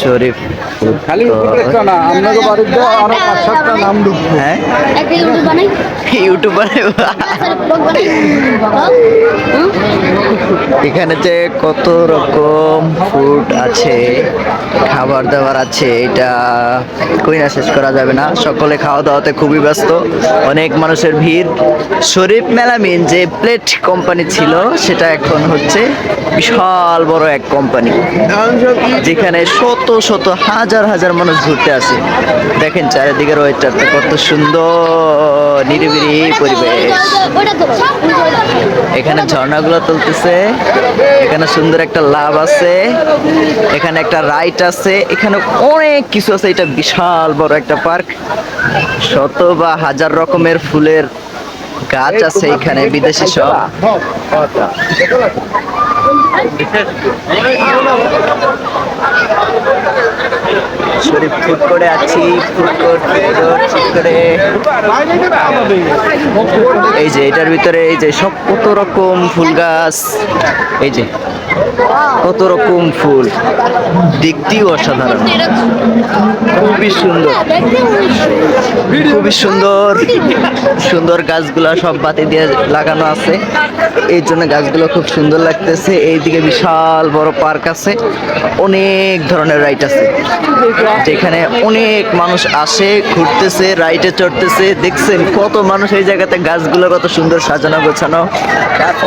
শরীফ food. খালি না আপনাকে বাড়িতে আরো 5-7টা নাম ঢুকবে। হ্যাঁ, একটা ইউটিউব বানাই, ইউটিউব বানাবো। ব্লগ বানাই। এখানে যে কত রকম ফুড আছে, খাবার দাবার আছে, এটা কই না শেষ করা যাবে না। সকলে খাওয়া দাওয়াতে খুবই ব্যস্ত, অনেক মানুষের ভিড়। শরীফ মেলামিন যে প্লেট কোম্পানি ছিল সেটা এখন হচ্ছে বিশাল বড় এক কোম্পানি, যেখানে শত শত হাজার হাজার মানুষ ঘুরতে আসে। দেখেন চারিদিকের ওয়েদারটা কত সুন্দর, নিরিবিলি পরিবেশ। এখানে ঝর্ণাগুলো তুলতেছে, এখানে সুন্দর একটা লাভ আছে, এখানে একটা রাইড আছে, এখানে অনেক কিছু আছে। এটা বিশাল বড় একটা পার্ক, শত বা হাজার রকমের ফুলের গাছ আছে এখানে, বিদেশি সব। শরীফ ফুড করে আছি, ফুড করে এই যে এটার ভিতরে এই যে সব কত রকম ফুল গাছ, এই যে কত রকম ফুল, দেখতেও অসাধারণ, খুবই সুন্দর, খুবই সুন্দর সুন্দর গাছগুলা সব বাতি দিয়ে লাগানো আছে, এই জন্য গাছগুলো খুব সুন্দর লাগতেছে। এইদিকে বিশাল বড় পার্ক আছে, অনেক ধরনের রাইড আছে, যেখানে অনেক মানুষ আসে, ঘুরতেছে, রাইডে চড়তেছে। দেখছেন কত মানুষ এই জায়গাতে, গাছগুলো কত সুন্দর সাজানো গোছানো,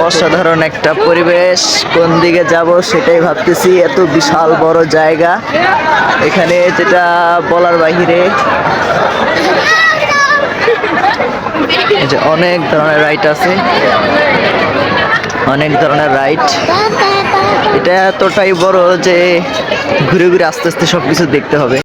অসাধারণ একটা পরিবেশ। কোন দিকে যাব সেটাই ভাবতেছি, এত বিশাল বড় জায়গা এখানে, যেটা বলার বাহিরে। এই যে অনেক ধরনের রাইড আছে, অনেক ধরনের রাইড। এটা এতটাই বড় যে ঘুরে ঘুরে আস্তে আস্তে সবকিছু দেখতে হবে।